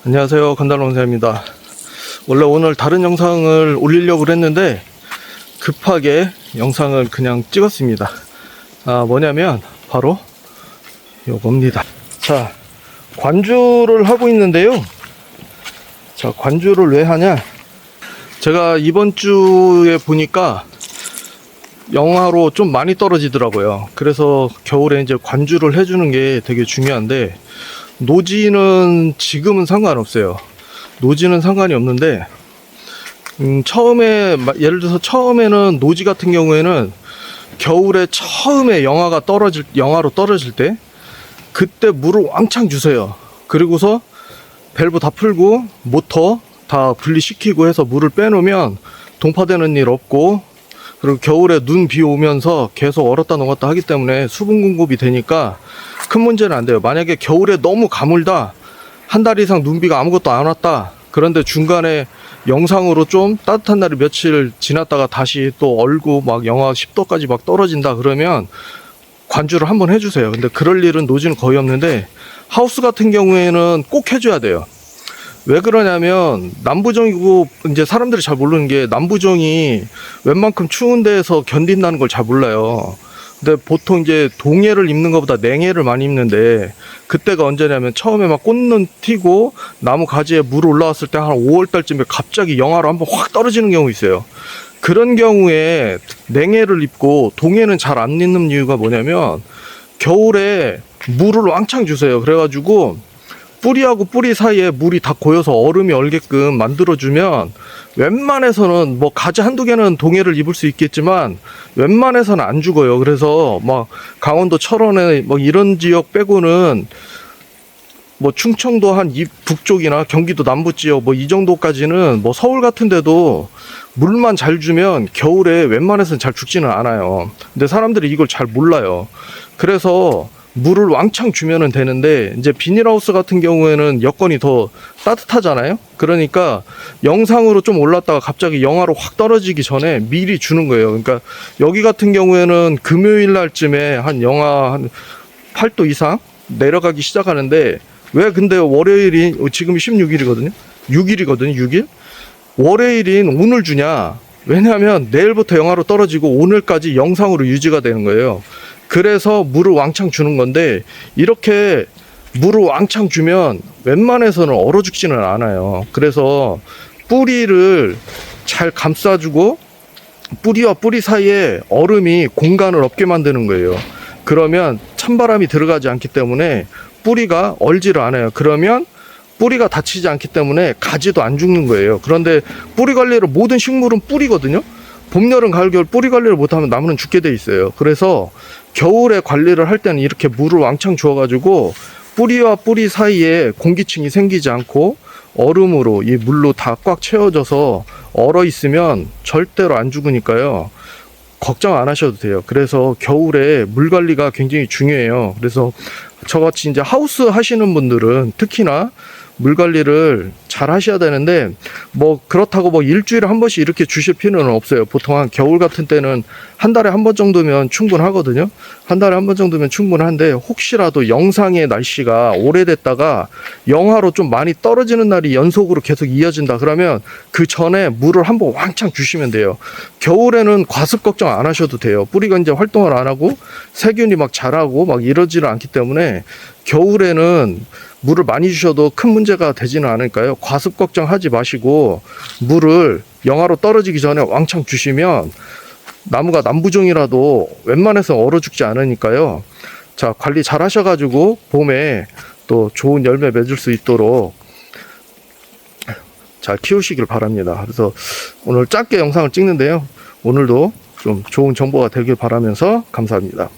안녕하세요, 건달농사입니다. 원래 오늘 다른 영상을 올리려고 했는데 급하게 영상을 그냥 찍었습니다. 뭐냐면 바로 요겁니다. 자, 관주를 하고 있는데요. 자, 관주를 왜 하냐, 제가 이번 주에 보니까 영하로 좀 많이 떨어지더라고요. 그래서 겨울에 이제 관주를 해주는 게 되게 중요한데, 노지는 지금은 상관없어요. 노지는 상관이 없는데, 처음에, 예를 들어서 처음에는 노지 같은 경우에는 겨울에 처음에 영하로 떨어질 때, 그때 물을 왕창 주세요. 그리고서 밸브 다 풀고 모터 다 분리시키고 해서 물을 빼놓으면 동파되는 일 없고, 그리고 겨울에 눈 비 오면서 계속 얼었다 녹았다 하기 때문에 수분 공급이 되니까 큰 문제는 안 돼요. 만약에 겨울에 너무 가물다, 한 달 이상 눈비가 아무것도 안 왔다, 그런데 중간에 영상으로 좀 따뜻한 날이 며칠 지났다가 다시 또 얼고 막 영하 10도까지 막 떨어진다, 그러면 관주를 한번 해주세요. 근데 그럴 일은 노지는 거의 없는데, 하우스 같은 경우에는 꼭 해줘야 돼요. 왜 그러냐면, 남부정이고, 이제 사람들이 잘 모르는 게, 남부정이 웬만큼 추운 데에서 견딘다는 걸 잘 몰라요. 근데 보통 이제 동해를 입는 것보다 냉해를 많이 입는데, 그때가 언제냐면 처음에 막 꽃눈 튀고 나무 가지에 물 올라왔을 때 한 5월달쯤에 갑자기 영하로 한번 확 떨어지는 경우 있어요. 그런 경우에 냉해를 입고 동해는 잘 안 입는 이유가 뭐냐면, 겨울에 물을 왕창 주세요. 그래가지고 뿌리하고 뿌리 사이에 물이 다 고여서 얼음이 얼게끔 만들어주면, 웬만해서는 뭐 가지 한두 개는 동해를 입을 수 있겠지만 웬만해서는 안 죽어요. 그래서 막 강원도 철원에 뭐 이런 지역 빼고는, 뭐 충청도 한 북쪽이나 경기도 남부 지역 뭐 이 정도까지는, 뭐 서울 같은 데도 물만 잘 주면 겨울에 웬만해서는 잘 죽지는 않아요. 근데 사람들이 이걸 잘 몰라요. 그래서 물을 왕창 주면은 되는데, 이제 비닐하우스 같은 경우에는 여건이 더 따뜻하잖아요. 그러니까 영상으로 좀 올랐다가 갑자기 영하로 확 떨어지기 전에 미리 주는 거예요. 그러니까 여기 같은 경우에는 금요일 날쯤에 한 영하 한 8도 이상 내려가기 시작하는데, 왜 근데 월요일이 지금 16일이거든요. 6일이거든요. 6일. 월요일인 오늘 주냐? 왜냐하면 내일부터 영하로 떨어지고 오늘까지 영상으로 유지가 되는 거예요. 그래서 물을 왕창 주는 건데, 이렇게 물을 왕창 주면 웬만해서는 얼어 죽지는 않아요. 그래서 뿌리를 잘 감싸주고 뿌리와 뿌리 사이에 얼음이 공간을 없게 만드는 거예요. 그러면 찬바람이 들어가지 않기 때문에 뿌리가 얼지를 않아요. 그러면 뿌리가 다치지 않기 때문에 가지도 안 죽는 거예요. 그런데 뿌리 관리를, 모든 식물은 뿌리거든요. 봄, 여름, 가을, 겨울 뿌리 관리를 못하면 나무는 죽게 돼 있어요. 그래서 겨울에 관리를 할 때는 이렇게 물을 왕창 주어가지고 뿌리와 뿌리 사이에 공기층이 생기지 않고 얼음으로, 이 물로 다 꽉 채워져서 얼어 있으면 절대로 안 죽으니까요. 걱정 안 하셔도 돼요. 그래서 겨울에 물 관리가 굉장히 중요해요. 그래서 저같이 이제 하우스 하시는 분들은 특히나 물 관리를 잘 하셔야 되는데, 뭐 그렇다고 뭐 일주일에 한 번씩 이렇게 주실 필요는 없어요. 보통 한 겨울 같은 때는 한 달에 한 번 정도면 충분하거든요. 한 달에 한 번 정도면 충분한데, 혹시라도 영상의 날씨가 오래됐다가 영하로 좀 많이 떨어지는 날이 연속으로 계속 이어진다 그러면 그 전에 물을 한번 왕창 주시면 돼요. 겨울에는 과습 걱정 안 하셔도 돼요. 뿌리가 이제 활동을 안 하고 세균이 막 자라고 막 이러지는 않기 때문에 겨울에는 물을 많이 주셔도 큰 문제가 되지는 않을까요? 과습 걱정하지 마시고 물을 영하로 떨어지기 전에 왕창 주시면 나무가 남부종이라도 웬만해서 얼어 죽지 않으니까요. 자, 관리 잘 하셔가지고 봄에 또 좋은 열매 맺을 수 있도록 잘 키우시길 바랍니다. 그래서 오늘 짧게 영상을 찍는데요. 오늘도 좀 좋은 정보가 되길 바라면서 감사합니다.